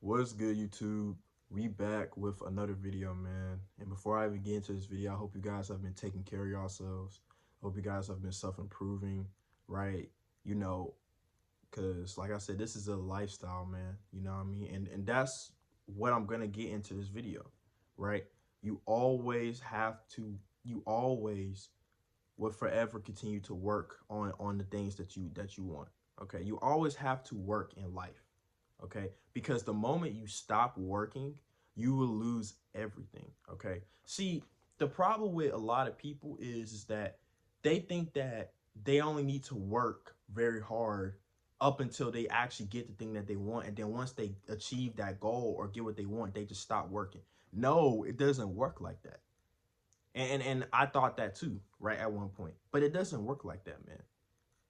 What's good, YouTube? We back with another video, man. And before I even get into this video, I hope you guys have been taking care of yourselves. Hope you guys have been self-improving, right? You know, because like I said, this is a lifestyle, man. You know what I mean? And that's what I'm gonna get into this video, right? You always have to, you always will forever continue to work on the things that you want. Okay. You always have to work in life. Okay, because the moment you stop working, you will lose everything. Okay, see, the problem with a lot of people is that they think that they only need to work very hard up until they actually get the thing that they want, and then once they achieve that goal or get what they want, they just stop working. No, it doesn't work like that. And I thought that too, right, at one point, but it doesn't work like that, man.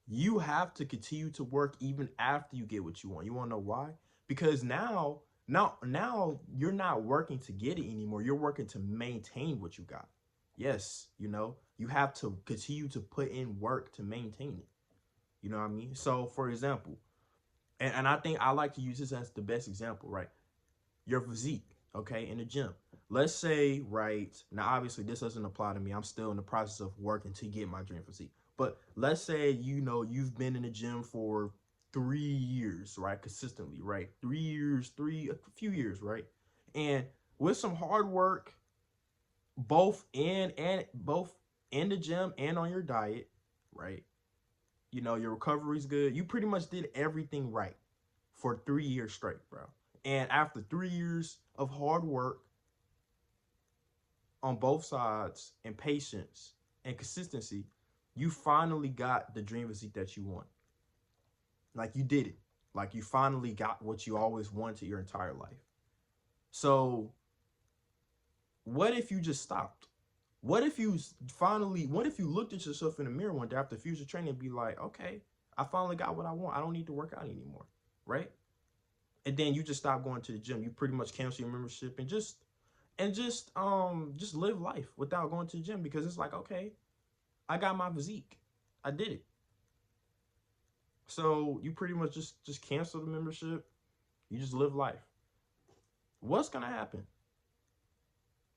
You have to continue to work even after you get what you want. You want to know why? Because now you're not working to get it anymore. You're working to maintain what you got. Yes, you have to continue to put in work to maintain it. You know what I mean? So for example, and I think I like to use this as the best example, right? Your physique, okay, in the gym. Let's say, right, now obviously this doesn't apply to me. I'm still in the process of working to get my dream physique. But let's say, you've been in the gym for 3 years, right? Consistently, right? 3 years, a few years, right? And with some hard work, both in the gym and on your diet, right? Your recovery's good. You pretty much did everything right for 3 years straight, bro. And after 3 years of hard work on both sides and patience and consistency, you finally got the dream physique that you want. Like you did it. Like you finally got what you always wanted your entire life. So what if you just stopped? What if you looked at yourself in the mirror one day after future training and be like, okay, I finally got what I want. I don't need to work out anymore. Right? And then you just stop going to the gym. You pretty much cancel your membership and just live life without going to the gym, because it's like, okay, I got my physique. I did it. So you pretty much just cancel the membership. You just live life. What's gonna happen?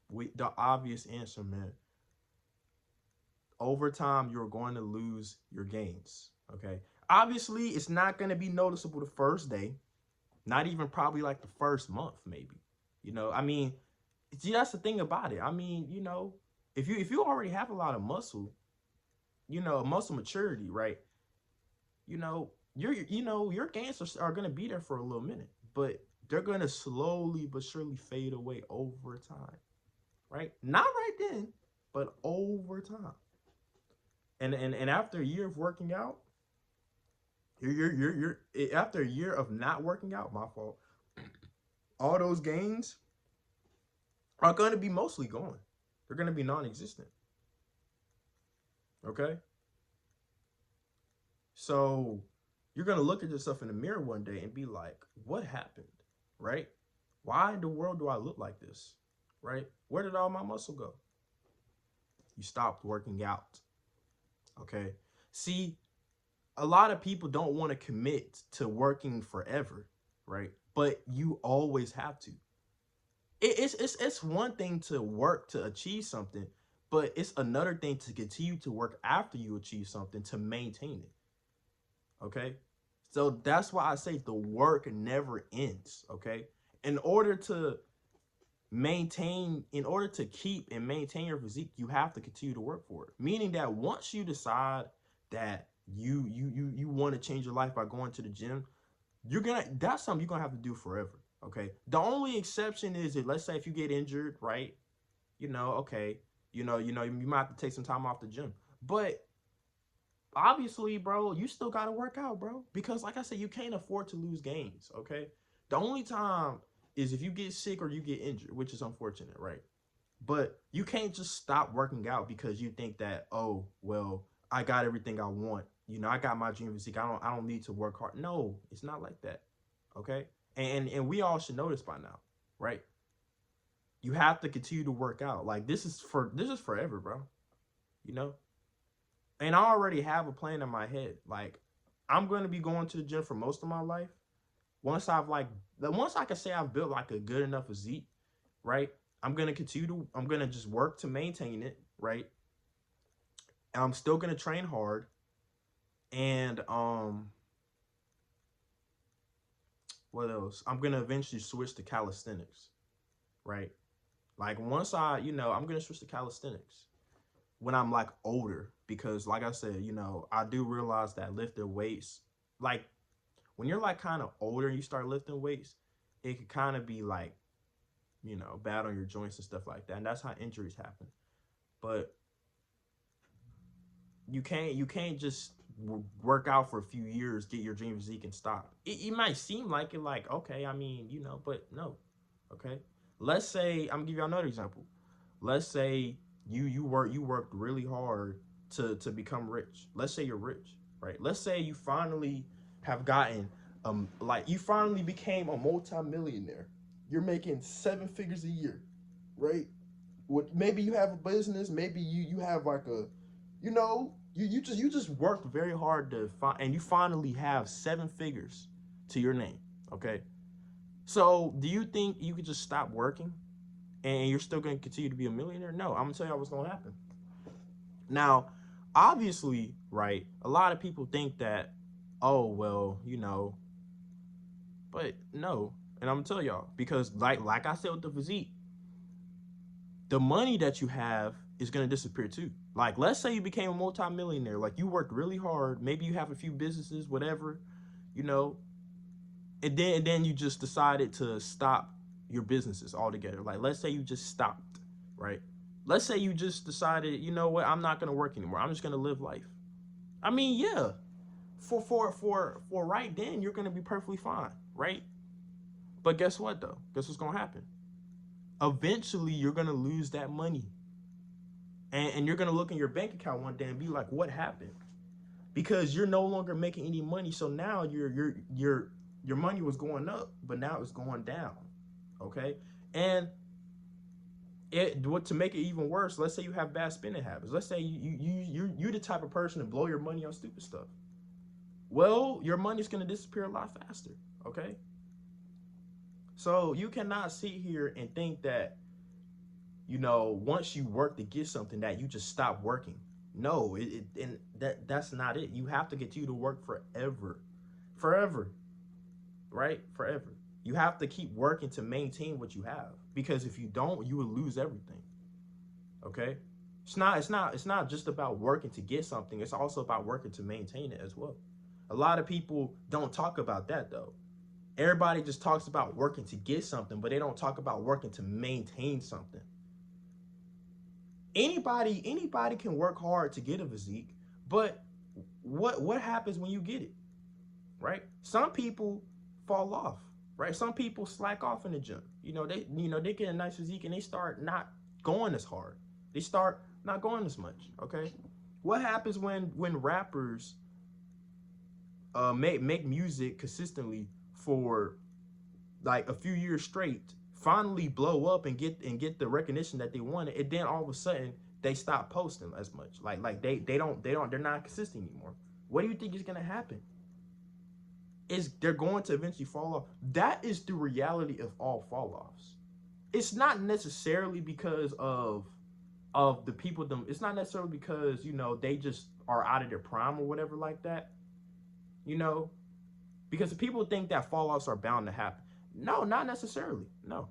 The obvious answer, man. Over time, you're going to lose your gains. Okay. Obviously, it's not gonna be noticeable the first day. Not even probably like the first month, maybe. I mean, see, that's the thing about it. I mean, if you already have a lot of muscle, muscle maturity, right? Your gains are gonna be there for a little minute, but they're gonna slowly but surely fade away over time, right? Not right then, but over time. And after a year of working out, you're after a year of not working out, my fault. All those gains are gonna be mostly gone. They're gonna be non-existent. Okay, so you're gonna look at yourself in the mirror one day and be like, what happened? Right? Why in the world do I look like this? Right? Where did all my muscle go? You stopped working out. Okay. See, a lot of people don't want to commit to working forever, right? But you always have to. It's one thing to work to achieve something, but it's another thing to continue to work after you achieve something to maintain it. Okay. So that's why I say the work never ends. Okay. In order to in order to keep and maintain your physique, you have to continue to work for it. Meaning that once you decide that you want to change your life by going to the gym, that's something you're gonna have to do forever. Okay. The only exception is that, let's say, if you get injured, right? Okay, you might have to take some time off the gym. But obviously, bro, you still gotta work out, bro. Because like I said, you can't afford to lose gains. Okay. The only time is if you get sick or you get injured, which is unfortunate, right? But you can't just stop working out because you think that, oh, well, I got everything I want. I got my dream physique. I don't need to work hard. No, it's not like that. Okay? And we all should know this by now, right? You have to continue to work out. Like this is forever, bro. You know? And I already have a plan in my head. Like, I'm going to be going to the gym for most of my life. once I can say I've built like a good enough physique, right? I'm gonna just work to maintain it, right? And I'm still gonna train hard, and what else? I'm gonna eventually switch to calisthenics, right? Like once I'm gonna switch to calisthenics when I'm like older, because like I said, I do realize that lifting weights, like when you're like kind of older and you start lifting weights, it could kind of be like, bad on your joints and stuff like that. And that's how injuries happen. But you can't just work out for a few years, get your dream physique and stop. It might seem like it, like, okay, I mean, but no. Okay. Let's say, I'm gonna give you another example. Let's say you worked really hard to become rich. Let's say you're rich, right? Let's say you finally have gotten like you finally became a multimillionaire. You're making 7 figures a year, right? What, maybe you have a business, maybe you have like a, you just worked very hard to find, and you finally have 7 figures to your name. Okay. So do you think you could just stop working and you're still going to continue to be a millionaire? No, I'm gonna tell you what's going to happen. Now, obviously, right, a lot of people think that, oh well, but no. And I'm gonna tell y'all, because like I said with the physique, the money that you have is gonna disappear too. Like, let's say you became a multimillionaire, like you worked really hard, maybe you have a few businesses, whatever, you know, and then you just decided to stop your businesses altogether. Like, let's say you just stopped, right? Let's say you just decided, you know what, I'm not gonna work anymore. I'm just gonna live life. I mean, yeah, for right then, you're gonna be perfectly fine, right? But guess what though? Guess what's gonna happen? Eventually, you're gonna lose that money, and you're gonna look in your bank account one day and be like, what happened? Because you're no longer making any money. So now your money was going up, but now it's going down. Okay, and what to make it even worse, let's say you have bad spending habits. Let's say you're the type of person to blow your money on stupid stuff. Well, your money's gonna disappear a lot faster. Okay, so you cannot sit here and think that, once you work to get something, that you just stop working. No, and that's not it. You have to continue to work forever, forever, right? Forever. You have to keep working to maintain what you have, because if you don't, you will lose everything. Okay. It's not just about working to get something. It's also about working to maintain it as well. A lot of people don't talk about that though. Everybody just talks about working to get something, but they don't talk about working to maintain something. Anybody can work hard to get a physique, but what happens when you get it, right? Some people fall off, right? Some people slack off in the gym. They get a nice physique and they start not going as hard. They start not going as much. Okay, what happens when rappers make music consistently for like a few years straight, finally blow up and get the recognition that they wanted, and then all of a sudden they stop posting as much. Like they're not consistent anymore. What do you think is gonna happen? Is they're going to eventually fall off. That is the reality of all fall offs. It's not necessarily because of the people them. It's not necessarily because they just are out of their prime or whatever like that. You know, because people think that fall offs are bound to happen. No, not necessarily. No,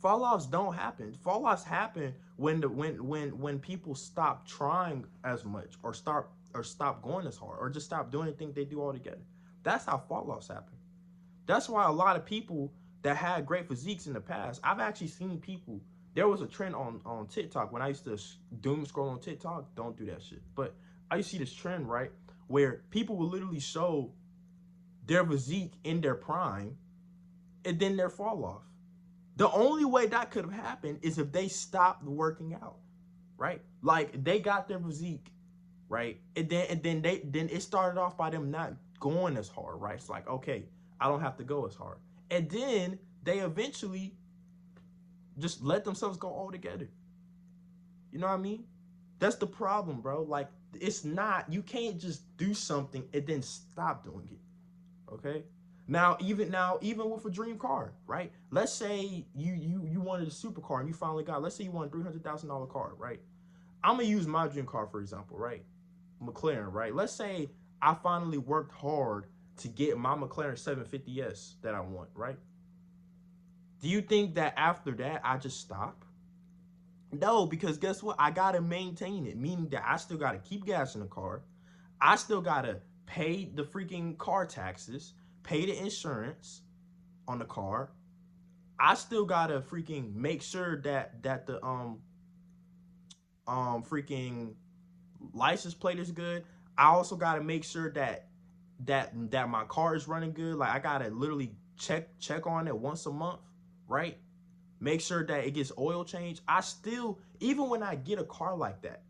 fall offs don't happen. Fall offs happen when people stop trying as much, or stop going as hard, or just stop doing the things they do altogether. That's how fall offs happen. That's why a lot of people that had great physiques in the past, I've actually seen people. There was a trend on TikTok when I used to doom scroll on TikTok. Don't do that shit. But I used to see this trend, right, where people will literally show their physique in their prime and then their fall off. The only way that could have happened is if they stopped working out, right? Like they got their physique, right? And then it started off by them not going as hard, right? It's like, okay, I don't have to go as hard. And then they eventually just let themselves go altogether. You know what I mean? That's the problem, bro. Like, it's not, you can't just do something and then stop doing it. Okay? Even with a dream car, right? Let's say you wanted a supercar and you finally got. Let's say you want a $300,000 car, right? I'm gonna use my dream car for example, right? McLaren, right? Let's say I finally worked hard to get my McLaren 750S that I want, right? Do you think that after that I just stop? No, because guess what? I gotta maintain it, meaning that I still gotta keep gas in the car. I still gotta pay the freaking car taxes, pay the insurance on the car. I still gotta freaking make sure that the freaking license plate is good. I also gotta make sure that my car is running good. Like I gotta literally check on it once a month, right? Make sure that it gets oil changed. I still, even when I get a car like that,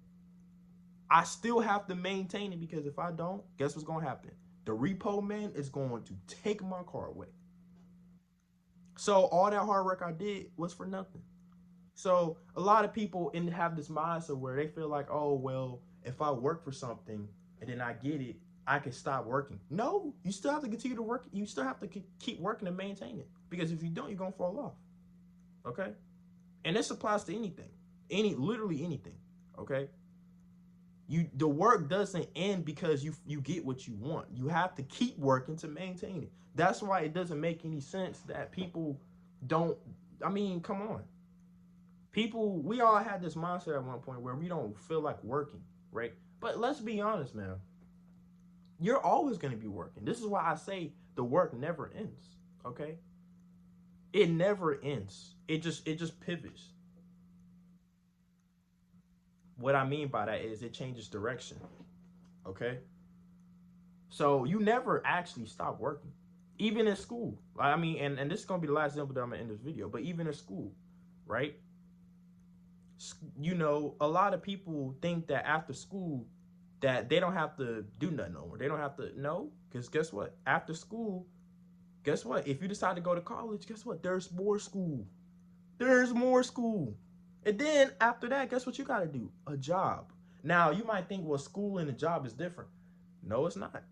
I still have to maintain it because if I don't, guess what's gonna happen? The repo man is going to take my car away. So all that hard work I did was for nothing. So a lot of people have this mindset where they feel like, oh well, if I work for something and then I get it, I can stop working. No, you still have to continue to work. You still have to keep working to maintain it because if you don't, you're gonna fall off. Okay, and this applies to anything, literally anything. Okay, the work doesn't end because you get what you want. You have to keep working to maintain it. That's why it doesn't make any sense that people don't. I mean, come on. People, we all had this mindset at one point where we don't feel like working, right? But let's be honest, man. You're always going to be working. This is why I say the work never ends, okay? It never ends. It just pivots. What I mean by that is it changes direction, okay? So you never actually stop working. Even in school. I mean, and this is going to be the last example that I'm going to end this video, but even in school, right? You know, a lot of people think that after school that they don't have to do nothing no more. They don't have to, no, because guess what? After school, guess what? If you decide to go to college, guess what? There's more school. There's more school. And then after that, guess what you got to do? A job. Now, you might think, well, school and a job is different. No, it's not.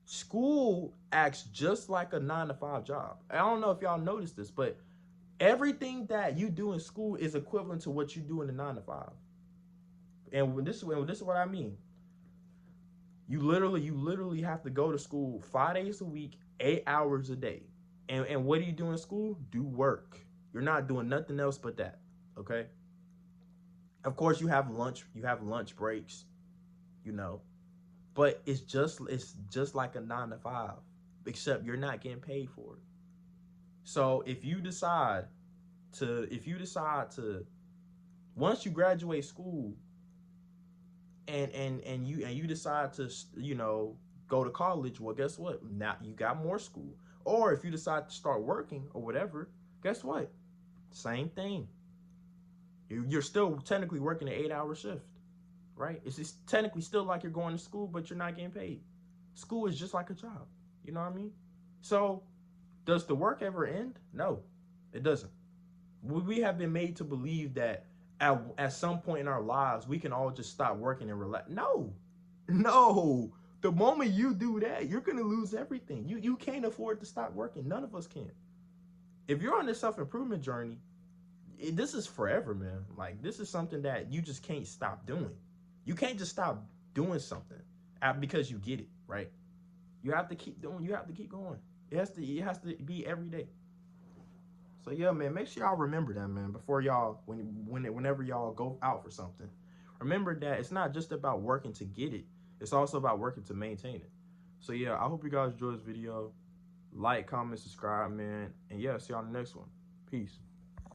School acts just like a 9 to 5 job. I don't know if y'all noticed this, but everything that you do in school is equivalent to what you do in the 9 to 5. And this is what I mean. You literally have to go to school 5 days a week, 8 hours a day. And what do you do in school? Do work. You're not doing nothing else but that. Okay. Of course, you have lunch breaks, you know, but it's just like a 9 to 5, except you're not getting paid for it. So if you decide to once you graduate school and you decide to go to college, well, guess what? Now you got more school. Or if you decide to start working or whatever, guess what? Same thing. You're still technically working an 8-hour shift, right? It's just technically still like you're going to school, but you're not getting paid. School is just like a job. You know what I mean? So does the work ever end? No, it doesn't. We have been made to believe that at some point in our lives, we can all just stop working and relax. No, no. The moment you do that, you're going to lose everything. You can't afford to stop working. None of us can. If you're on this self-improvement journey, this is forever, man. Like, this is something that you just can't stop doing. You can't just stop doing something because you get it, right? You have to keep doing. You have to keep going. It has to be every day. So yeah, man, make sure y'all remember that, man, before y'all whenever y'all go out for something. Remember that it's not just about working to get it. It's also about working to maintain it. So yeah, I hope you guys enjoyed this video. Like, comment, subscribe, man. And yeah, see y'all on the next one. Peace.